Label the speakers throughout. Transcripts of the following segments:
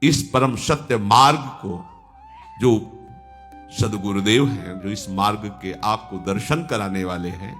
Speaker 1: इस परम सत्य मार्ग को, जो सदगुरुदेव हैं, जो इस मार्ग के आपको दर्शन कराने वाले हैं,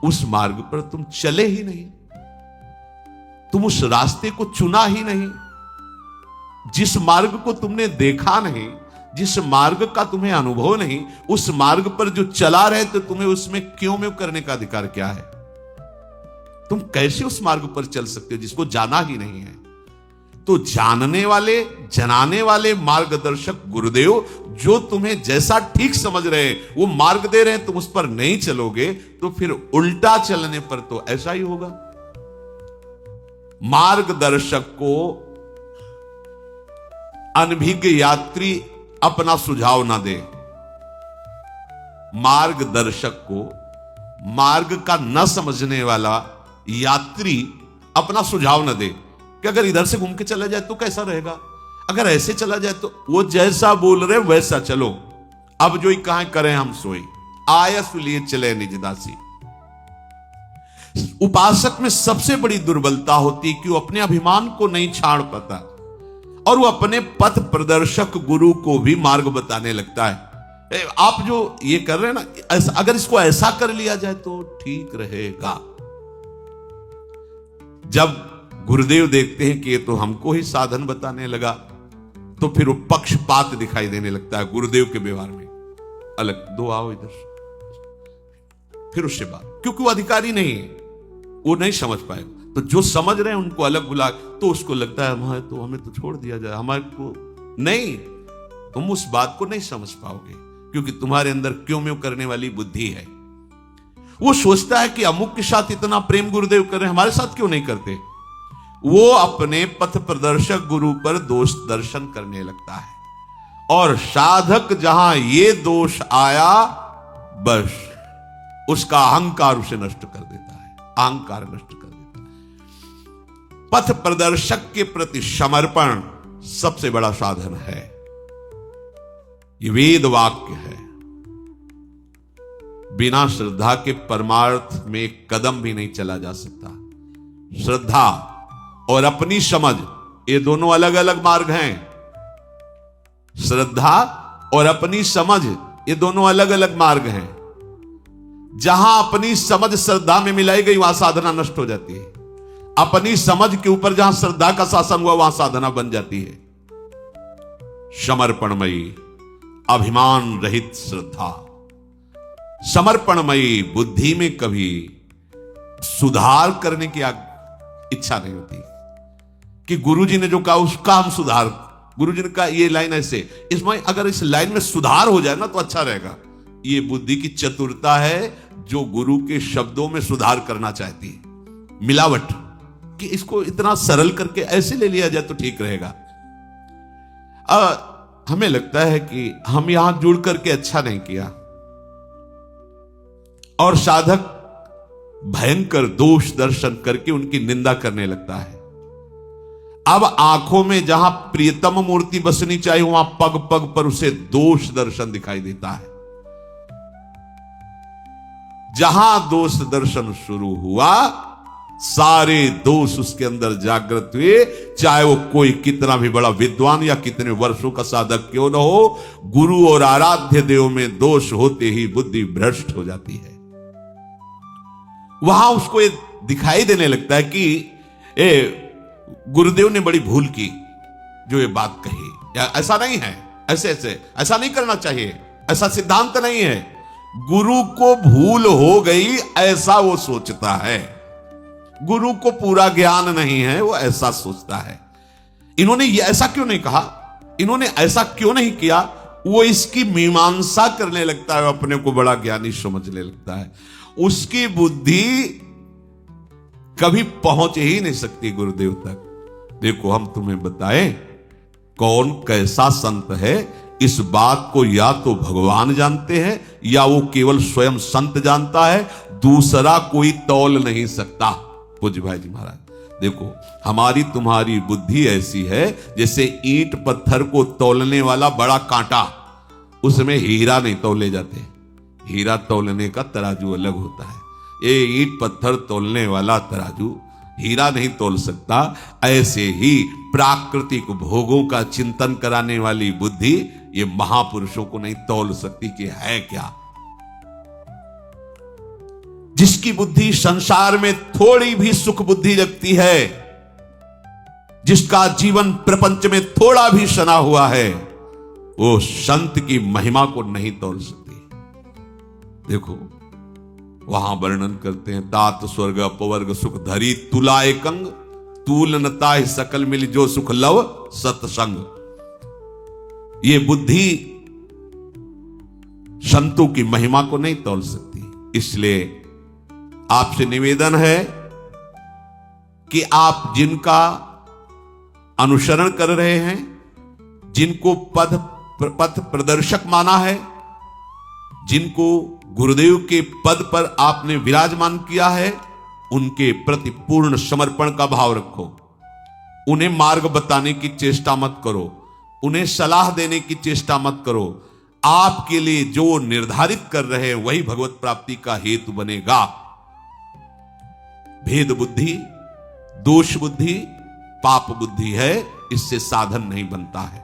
Speaker 1: उस मार्ग पर तुम चले ही नहीं, तुम उस रास्ते को चुना ही नहीं, जिस मार्ग को तुमने देखा नहीं, जिस मार्ग का तुम्हें अनुभव नहीं, उस मार्ग पर जो चला रहे तो तुम्हें उसमें क्यों में करने का अधिकार क्या है? तुम कैसे उस मार्ग पर चल सकते हो जिसको जाना ही नहीं है? तो जानने वाले, जनाने वाले मार्गदर्शक गुरुदेव जो तुम्हें जैसा ठीक समझ रहे हैं वो मार्ग दे रहे हैं, तुम उस पर नहीं चलोगे तो फिर उल्टा चलने पर तो ऐसा ही होगा। मार्गदर्शक को अनभिज्ञ यात्री अपना सुझाव ना दे। मार्गदर्शक को मार्ग का न समझने वाला यात्री अपना सुझाव न दे कि अगर इधर से घूम के चला जाए तो कैसा रहेगा, अगर ऐसे चला जाए तो, वो जैसा बोल रहे वैसा चलो, अब जो ही कहां करें हम सोई, आयस लिए चले निज दासी। उपासक में सबसे बड़ी दुर्बलता होती है कि वो अपने अभिमान को नहीं छाड़ पाता और वो अपने पथ प्रदर्शक गुरु को भी मार्ग बताने लगता है। आप जो ये कर रहे हैं ना, ऐसा, अगर इसको ऐसा कर लिया जाए तो ठीक रहेगा। जब गुरुदेव देखते हैं कि ये तो हमको ही साधन बताने लगा, तो फिर वो पक्षपात दिखाई देने लगता है गुरुदेव के व्यवहार में। अलग दो आओ इधर, फिर उससे बात, क्योंकि वो अधिकारी नहीं है, वो नहीं समझ पाएगा। तो जो समझ रहे हैं उनको अलग बुला, तो उसको लगता है हमें तो छोड़ दिया जाए, हमारे को नहीं, तुम उस बात को नहीं समझ पाओगे क्योंकि तुम्हारे अंदर क्यों म्यों करने वाली बुद्धि है। वो सोचता है कि अमुक के साथ इतना प्रेम गुरुदेव कर रहे हैं, हमारे साथ क्यों नहीं करते। वो अपने पथ प्रदर्शक गुरु पर दोष दर्शन करने लगता है और साधक जहां ये दोष आया, बस उसका अहंकार उसे नष्ट कर देता है, अहंकार नष्ट कर देता है। पथ प्रदर्शक के प्रति समर्पण सबसे बड़ा साधन है। ये वेद वाक्य है। बिना श्रद्धा के परमार्थ में एक कदम भी नहीं चला जा सकता। श्रद्धा और अपनी समझ, ये दोनों अलग अलग मार्ग हैं। श्रद्धा और अपनी समझ, ये दोनों अलग अलग मार्ग हैं। जहां अपनी समझ श्रद्धा में मिलाई गई वहां साधना नष्ट हो जाती है। अपनी समझ के ऊपर जहां श्रद्धा का शासन हुआ वहां साधना बन जाती है। समर्पणमयी अभिमान रहित श्रद्धा, समर्पणमयी बुद्धि में कभी सुधार करने की इच्छा नहीं होती कि गुरुजी ने जो कहा उसका हम सुधार, गुरुजी ने कहा ये लाइन ऐसे, इसमें अगर इस लाइन में सुधार हो जाए ना तो अच्छा रहेगा। ये बुद्धि की चतुरता है जो गुरु के शब्दों में सुधार करना चाहती है। मिलावट कि इसको इतना सरल करके ऐसे ले लिया जाए तो ठीक रहेगा। हमें लगता है कि हम यहां जुड़ करके अच्छा नहीं किया और साधक भयंकर दोष दर्शन करके उनकी निंदा करने लगता है। अब आंखों में जहां प्रियतम मूर्ति बसनी चाहिए वहां पग पग पर उसे दोष दर्शन दिखाई देता है। जहां दोष दर्शन शुरू हुआ सारे दोष उसके अंदर जागृत हुए, चाहे वो कोई कितना भी बड़ा विद्वान या कितने वर्षों का साधक क्यों न हो। गुरु और आराध्य देव में दोष होते ही बुद्धि भ्रष्ट हो जाती है। वहां उसको ये दिखाई देने लगता है कि गुरुदेव ने बड़ी भूल की जो ये बात कही, या ऐसा नहीं है, ऐसा नहीं करना चाहिए, ऐसा सिद्धांत नहीं है। गुरु को भूल हो गई ऐसा वो सोचता है। गुरु को पूरा ज्ञान नहीं है, वो ऐसा सोचता है। इन्होंने ये ऐसा क्यों नहीं कहा, इन्होंने ऐसा क्यों नहीं किया, वो इसकी मीमांसा करने लगता है, अपने को बड़ा ज्ञानी समझने लगता है। उसकी बुद्धि कभी पहुंच ही नहीं सकती गुरुदेव तक। देखो हम तुम्हें बताएं कौन कैसा संत है, इस बात को या तो भगवान जानते हैं या वो केवल स्वयं संत जानता है, दूसरा कोई तौल नहीं सकता। पूज्य भाई जी महाराज देखो, हमारी तुम्हारी बुद्धि ऐसी है जैसे ईंट पत्थर को तौलने वाला बड़ा कांटा, उसमें हीरा नहीं तौले जाते। हीरा तौलने का तराजू अलग होता है, ये ईंट पत्थर तोलने वाला तराजू हीरा नहीं तोल सकता, ऐसे ही प्राकृतिक भोगों का चिंतन कराने वाली बुद्धि ये महापुरुषों को नहीं तोल सकती कि है क्या। जिसकी बुद्धि संसार में थोड़ी भी सुख बुद्धि रखती है, जिसका जीवन प्रपंच में थोड़ा भी सना हुआ है, वो संत की महिमा को नहीं तोल सकती। देखो वहां वर्णन करते हैं, तात स्वर्ग अपवर्ग सुख धरी तुला एकंग, तूल नता सकल मिल जो सुख लव सत्संग। ये बुद्धि संतों की महिमा को नहीं तोल सकती। इसलिए आपसे निवेदन है कि आप जिनका अनुसरण कर रहे हैं, जिनको पथ प्रदर्शक माना है, जिनको गुरुदेव के पद पर आपने विराजमान किया है, उनके प्रति पूर्ण समर्पण का भाव रखो। उन्हें मार्ग बताने की चेष्टा मत करो, उन्हें सलाह देने की चेष्टा मत करो। आपके लिए जो निर्धारित कर रहे हैं वही भगवत प्राप्ति का हेतु बनेगा। भेद बुद्धि, दोष बुद्धि, पाप बुद्धि है, इससे साधन नहीं बनता है।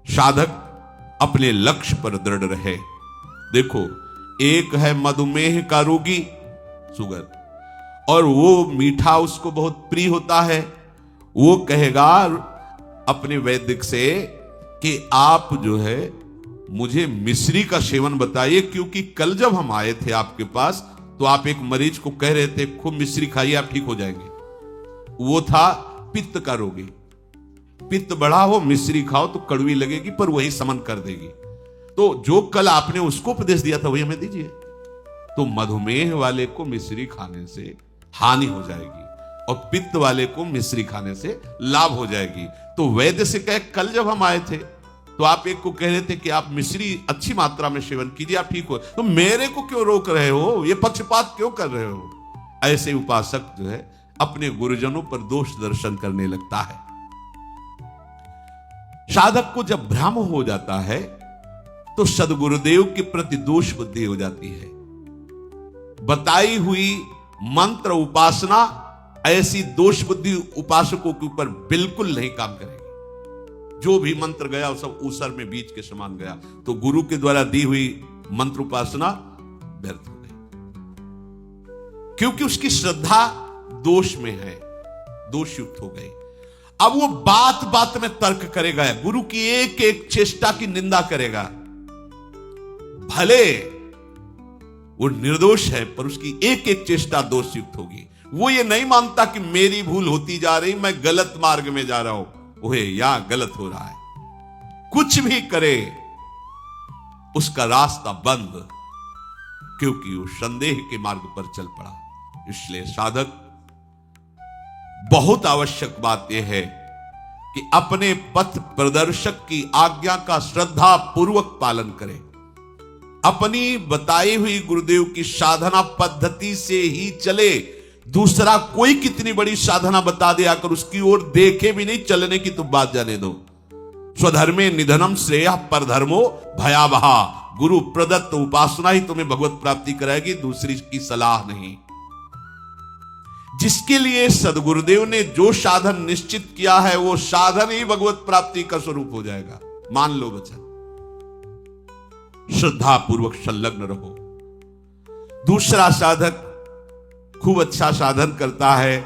Speaker 1: साधक अपने लक्ष्य पर दृढ़ रहे। देखो, एक है मधुमेह का रोगी, शुगर, और वो मीठा उसको बहुत प्रिय होता है। वो कहेगा अपने वैद्य से कि आप जो है मुझे मिश्री का सेवन बताइए, क्योंकि कल जब हम आए थे आपके पास तो आप एक मरीज को कह रहे थे खूब मिश्री खाइए आप ठीक हो जाएंगे। वो था पित्त का रोगी। पित्त बढ़ा हो, मिश्री खाओ तो कड़वी लगेगी पर वही समन कर देगी। तो जो कल आपने उसको उपदेश दिया था वही हमें दीजिए। तो मधुमेह वाले को मिश्री खाने से हानि हो जाएगी और पित्त वाले को मिश्री खाने से लाभ हो जाएगी। तो वैद्य से कहे कल जब हम आए थे तो आप एक को कह रहे थे कि आप मिश्री अच्छी मात्रा में सेवन कीजिए आप ठीक हो, तो मेरे को क्यों रोक रहे हो, ये पक्षपात क्यों कर रहे हो। ऐसे उपासक जो है अपने गुरुजनों पर दोष दर्शन करने लगता है। साधक को जब भ्रम हो जाता है तो सदगुरुदेव के प्रति दोष बुद्धि हो जाती है। बताई हुई मंत्र उपासना ऐसी दोष बुद्धि उपासकों के ऊपर बिल्कुल नहीं काम करेगी। जो भी मंत्र गया वो सब ऊसर में बीज के समान गया। तो गुरु के द्वारा दी हुई मंत्र उपासना व्यर्थ हो गई, क्योंकि उसकी श्रद्धा दोष में है, दोष युक्त हो गई। अब वो बात बात में तर्क करेगा, गुरु की एक एक चेष्टा की निंदा करेगा। भले वो निर्दोष है पर उसकी एक एक चेष्टा दोष युक्त होगी। वो ये नहीं मानता कि मेरी भूल होती जा रही, मैं गलत मार्ग में जा रहा हूं, ओहे या गलत हो रहा है। कुछ भी करे उसका रास्ता बंद, क्योंकि वो संदेह के मार्ग पर चल पड़ा। इसलिए साधक बहुत आवश्यक बात यह है कि अपने पथ प्रदर्शक की आज्ञा का श्रद्धा पूर्वक पालन करें। अपनी बताई हुई गुरुदेव की साधना पद्धति से ही चले। दूसरा कोई कितनी बड़ी साधना बता दे आकर उसकी ओर देखे भी नहीं, चलने की तो बात जाने दो। स्वधर्मे निधनम श्रेय परधर्मो भयावहा। गुरु प्रदत्त उपासना ही तुम्हें भगवत प्राप्ति कराएगी, दूसरी की सलाह नहीं। जिसके लिए सदगुरुदेव ने जो साधन निश्चित किया है वो साधन ही भगवत प्राप्ति का स्वरूप हो जाएगा। मान लो वचन, श्रद्धा पूर्वक संलग्न रहो। दूसरा साधक खूब अच्छा साधन करता है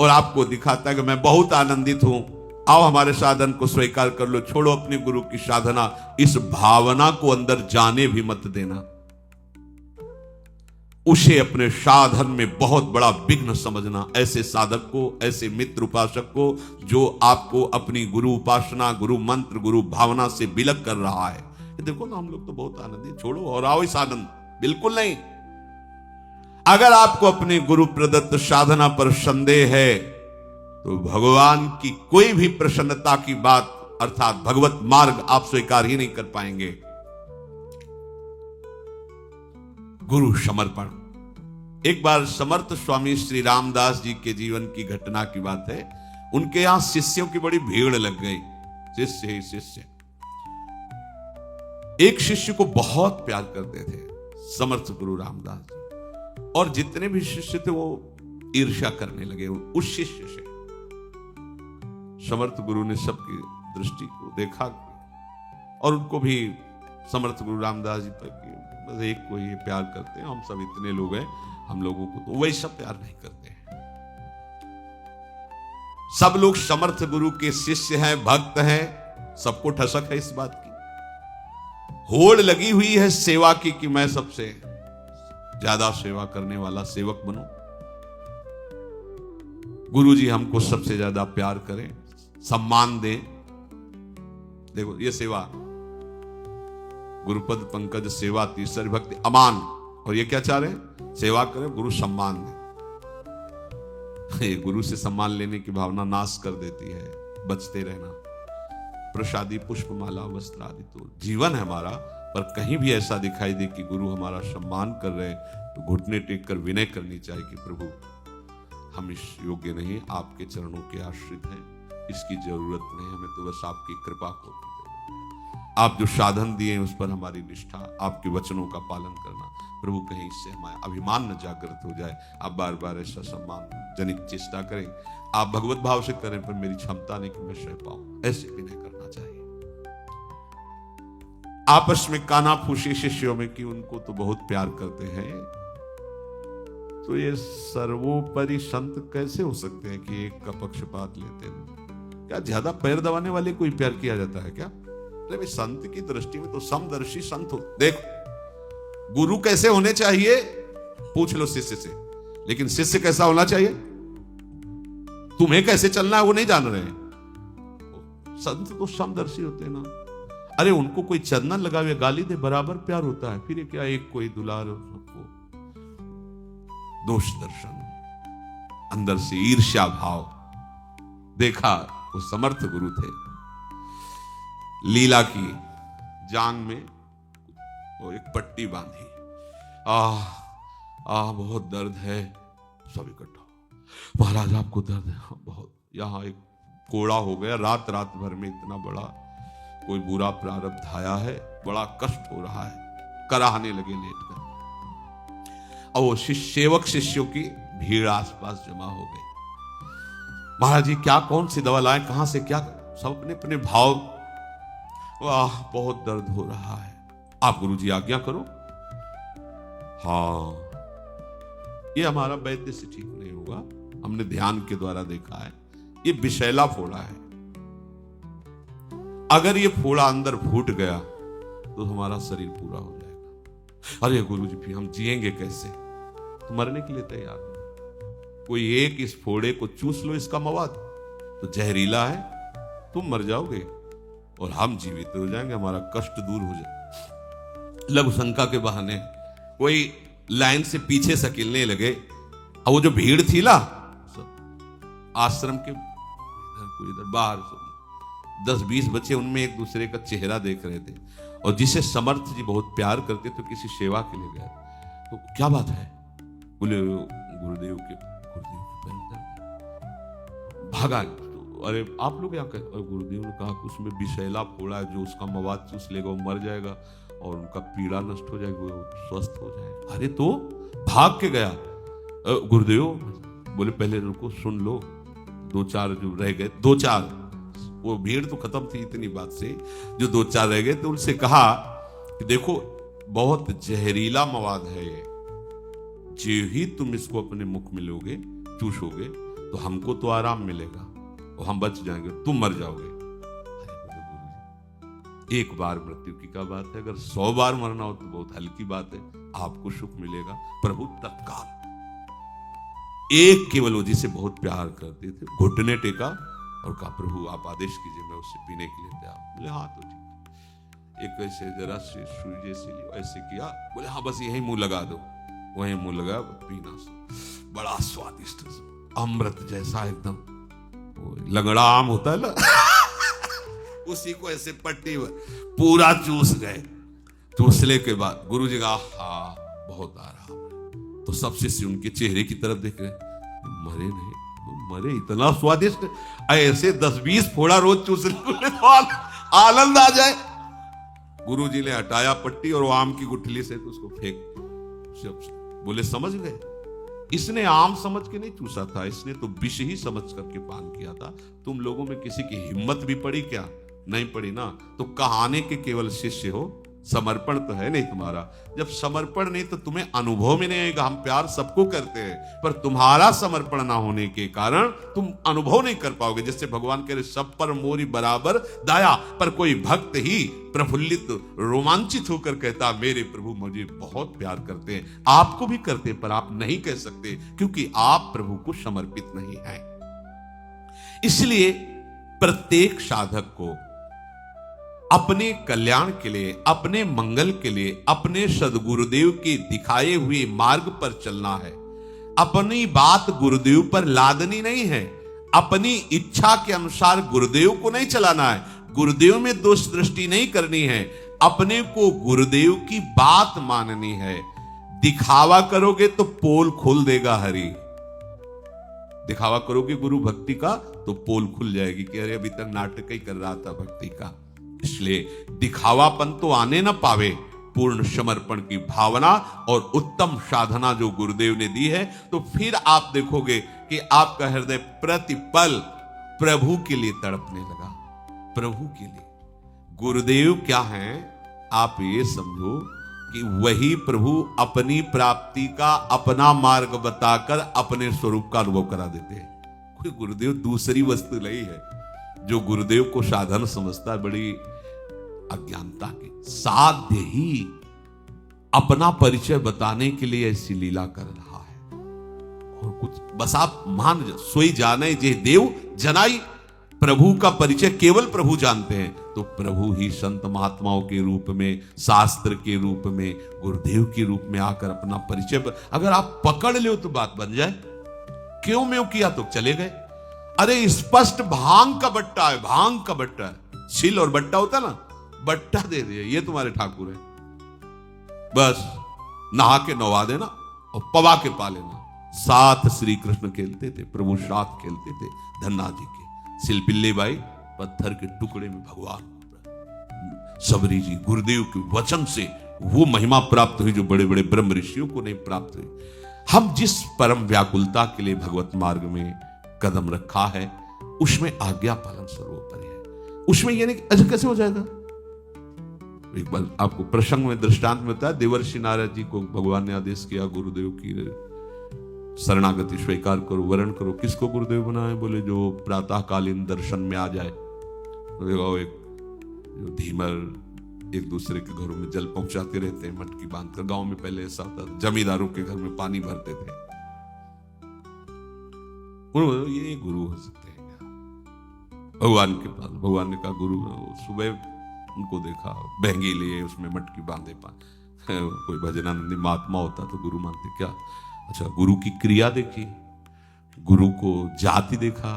Speaker 1: और आपको दिखाता है कि मैं बहुत आनंदित हूं, आओ हमारे साधन को स्वीकार कर लो, छोड़ो अपने गुरु की साधना। इस भावना को अंदर जाने भी मत देना। उसे अपने साधन में बहुत बड़ा विघ्न समझना। ऐसे साधक को, ऐसे मित्र उपासक को जो आपको अपनी गुरु उपासना, गुरु मंत्र, गुरु भावना से विलग कर रहा है, देखो ना हम लोग तो बहुत आनंदित, छोड़ो और आओ इस आनंद। बिल्कुल नहीं। अगर आपको अपने गुरु प्रदत्त साधना पर संदेह है तो भगवान की कोई भी प्रसन्नता की बात अर्थात भगवत मार्ग आप स्वीकार ही नहीं कर पाएंगे। गुरु समर्पण। एक बार समर्थ स्वामी श्री रामदास जी के जीवन की घटना की बात है। उनके यहां शिष्यों की बड़ी भीड़ लग गई, शिष्य ही शिष्य। एक शिष्य को बहुत प्यार करते थे समर्थ गुरु रामदास जी, और जितने भी शिष्य थे वो ईर्ष्या करने लगे उस शिष्य से। समर्थ गुरु ने सबकी दृष्टि को देखा और उनको भी समर्थ गुरु रामदास जी पर बस एक को ही प्यार करते हैं, हम सब इतने लोग हैं, हम लोगों को तो वैसा प्यार नहीं करते हैं। सब लोग समर्थ गुरु के शिष्य हैं, भक्त हैं, सबको ठसक है इस बात की। होड़ लगी हुई है सेवा की कि मैं सबसे ज्यादा सेवा करने वाला सेवक बनूं। गुरु जी हमको सबसे ज्यादा प्यार करें, सम्मान दें। देखो ये सेवा, गुरुपद पंकज सेवा तीसरी भक्ति अमान, और ये क्या चाह रहे हैं? सेवा करें, गुरु सम्मान दें। ये गुरु से सम्मान लेने की भावना नाश कर देती है। बचते रहना। प्रसादी पुष्पमाला वस्त्र आदि तो जीवन है हमारा, पर कहीं भी ऐसा दिखाई दे कि गुरु हमारा सम्मान कर रहे तो घुटने टेक कर विनय करनी चाहिए कि प्रभु हम इस योग्य नहीं, आपके चरणों के आश्रित हैं, इसकी जरूरत नहीं, हमें तो बस आपकी कृपा को, आप जो साधन दिए उस पर हमारी निष्ठा, आपके वचनों का पालन करना। प्रभु कहीं इससे हमारा अभिमान न जागृत हो जाए। आप बार बार ऐसा सम्मान जनित चेष्टा करें, आप भगवत भाव से करें, पर मेरी क्षमता नहीं कि मैं सह पाऊं, ऐसे विनय करना चाहिए। आपस में काना फूसी शिष्यों में कि उनको तो बहुत प्यार करते हैं, तो ये सर्वोपरि संत कैसे हो सकते हैं कि एक का पक्षपात लेते हैं? क्या ज्यादा पैर दबाने वाले कोई प्यार किया जाता है क्या? अरे संत की दृष्टि में तो समदर्शी संत हो। देखो गुरु कैसे होने चाहिए पूछ लो शिष्य से, लेकिन शिष्य कैसा होना चाहिए तुम्हें कैसे चलना है वो नहीं जान रहे हैं। संत तो समदर्शी होते हैं ना। अरे उनको कोई चंदन लगावे गाली दे बराबर प्यार होता है, फिर ये क्या एक कोई दुलार सबको दोष दर्शन, अंदर से ईर्ष्या भाव। देखा वो समर्थ गुरु थे, लीला की जांग में वो एक पट्टी बांधी, बहुत दर्द है, सब इकट्ठा, महाराज आपको दर्द है? बहुत, यहां एक कोड़ा हो गया, रात भर में इतना बड़ा कोई बुरा प्रारब्ध आया है, बड़ा कष्ट हो रहा है, कराहने लगे लेट कर। और वो सेवक शिष्यों की भीड़ आसपास जमा हो गई। महाराज जी क्या, कौन सी दवा लाए, कहां से क्या, सब अपने अपने भाव, वाह बहुत दर्द हो रहा है, आप गुरु जी आज्ञा करो। हाँ ये हमारा वैद्य से ठीक नहीं होगा, हमने ध्यान के द्वारा देखा है, ये विषैला फोड़ा है, अगर ये फोड़ा अंदर फूट गया तो हमारा शरीर पूरा हो जाएगा। अरे गुरु जी फिर हम जिएंगे कैसे? तो मरने के लिए तैयार हो। कोई एक इस फोड़े को चूस लो, इसका मवाद तो जहरीला है, तुम मर जाओगे और हम जीवित हो जाएंगे, हमारा कष्ट दूर हो जाए। लघु शंका के बहाने कोई लाइन से पीछे सकिलने लगे, और वो जो भीड़ थी ना आश्रम के इधर बाहर 10-20 बच्चे, उनमें एक दूसरे का चेहरा देख रहे थे, और जिसे समर्थ जी बहुत प्यार करते तो किसी सेवा के लिए गए, तो क्या बात है? बोले गुरुदेव के भागा। तो अरे आप लोग क्या कहें? और गुरुदेव ने कहा कि उसमें विषैला फोड़ा है, जो उसका मवाद चूस लेगा वो मर जाएगा और उनका पीड़ा नष्ट हो जाएगा, वो स्वस्थ हो जाएगा। अरे तो भाग के गया। गुरुदेव बोले पहले रुको, सुन लो, 2-4 जो रह गए, 2-4, वो भीड़ तो खत्म थी इतनी बात से, जो 2-4 रह गए तो उनसे कहा कि देखो बहुत जहरीला मवाद है ये, जो ही तुम इसको अपने मुख में लोगे, चूसोगे, तो हमको तो आराम मिलेगा और हम बच जाएंगे, तुम मर जाओगे। एक बार मृत्यु की क्या बात है, अगर 100 बार मरना हो तो बहुत हल्की बात है, आपको सुख मिलेगा। प्रभु तत्काल एक केवल वो जिसे बहुत प्यार करते थे घुटने टेका और कहा प्रभु आप आदेश कीजिए, मैं उससे पीने के लिए तैयार। बोले हाँ तो ठीक। एक ऐसे जरा से सुई जैसे ऐसे किया, बोले हाँ बस यही मुंह लगा दो, वही मुंह लगा, पीना बड़ा स्वादिष्ट, अमृत जैसा एकदम, लंगड़ा आम होता है ना उसी को ऐसे पट्टी पूरा चूस गए। चूसने के बाद गुरु जी का हाँ बहुत आराम। तो सब शिष्य उनके चेहरे की तरफ देख रहे, मरे नहीं, मरे, इतना स्वादिष्ट, ऐसे 10-20 फोड़ा रोज चूसने तो आनंद आ जाए। गुरु जी ने हटाया पट्टी और वो आम की गुठली से तो उसको फेंक, बोले समझ गए? इसने आम समझ के नहीं चूसा था, इसने तो विष ही समझ करके पान किया था। तुम लोगों में किसी की हिम्मत भी पड़ी क्या? नहीं पड़ी ना। तो कहाने के केवल शिष्य हो, समर्पण तो है नहीं तुम्हारा। जब समर्पण नहीं तो तुम्हें अनुभव में नहीं आएगा। हम प्यार सबको करते हैं, पर तुम्हारा समर्पण ना होने के कारण तुम अनुभव नहीं कर पाओगे। जैसे भगवान कह रहे सब पर मोरी बराबर दया, पर कोई भक्त ही प्रफुल्लित रोमांचित होकर कहता मेरे प्रभु मुझे बहुत प्यार करते हैं। आपको भी करते हैं, पर आप नहीं कह सकते क्योंकि आप प्रभु को समर्पित नहीं हैं। इसलिए प्रत्येक साधक को अपने कल्याण के लिए, अपने मंगल के लिए, अपने सदगुरुदेव के दिखाए हुए मार्ग पर चलना है। अपनी बात गुरुदेव पर लादनी नहीं है, अपनी इच्छा के अनुसार गुरुदेव को नहीं चलाना है, गुरुदेव में दोष दृष्टि नहीं करनी है, अपने को गुरुदेव की बात माननी है। दिखावा करोगे तो पोल खोल देगा हरि। दिखावा करोगे गुरु भक्ति का तो पोल खुल जाएगी कि अरे अभी तक नाटक ही कर रहा था भक्ति का। इसलिए दिखावापन तो आने न पावे, पूर्ण समर्पण की भावना और उत्तम साधना जो गुरुदेव ने दी है, तो फिर आप देखोगे कि आपका हृदय प्रतिपल प्रभु के लिए तड़पने लगा। प्रभु के लिए गुरुदेव क्या हैं? आप ये समझो कि वही प्रभु अपनी प्राप्ति का अपना मार्ग बताकर अपने स्वरूप का अनुभव करा देते हैं। कोई गुरुदेव दूसरी वस्तु नहीं है। जो गुरुदेव को साधन समझता है बड़ी अज्ञानता के साध्य ही अपना परिचय बताने के लिए ऐसी लीला कर रहा है। और कुछ बस आप मान सोई जाने जे देव जनाई। प्रभु का परिचय केवल प्रभु जानते हैं, तो प्रभु ही संत महात्माओं के रूप में, शास्त्र के रूप में, गुरुदेव के रूप में आकर अपना परिचय अगर आप पकड़ लो तो बात बन जाए। क्यों म्यों किया तो चले गए। अरे स्पष्ट भांग का बट्टा है, भांग का बट्टा है। छिल और बट्टा होता ना, बट्टा दे दिया, ये तुम्हारे ठाकुर है, बस नहा के नवा देना और पवा के पा लेना। साथ श्री कृष्ण खेलते थे, प्रभु साथ खेलते थे धन्ना जी के। सिलपिल्ले बाई पत्थर के टुकड़े में भगवान, सबरी जी गुरुदेव के वचन से वो महिमा प्राप्त हुई जो बड़े बड़े ब्रह्म ऋषियों को नहीं प्राप्त हुई। हम जिस परम व्याकुलता के लिए भगवत मार्ग में कदम रखा है, उसमें आज्ञा पालन सर्वोपरि है। उसमें ये नहीं अच्छा कैसे हो जाएगा। एक बार आपको प्रसंग में दृष्टांत में बताया, देवर्षि नारद जी को भगवान ने आदेश किया गुरुदेव की शरणागति स्वीकार करो, वरण करो। किसको गुरुदेव बनाए? बोले जो प्रातःकालीन दर्शन में आ जाए। तो देखो एक जो धीमर एक दूसरे के घरों में जल पहुंचाते रहते हैं मटकी बांधकर। गांव में पहले ऐसा होता था, जमींदारों के घर में पानी भरते थे। ये गुरु हो सकते हैं क्या? भगवान के पास भगवान ने कहा गुरु। सुबह उनको देखा बहंगी लिए, उसमें मटकी बांधे कोई भजनानंदी महात्मा होता तो गुरु मानते क्या? अच्छा, गुरु की क्रिया देखी, गुरु को जाति देखा,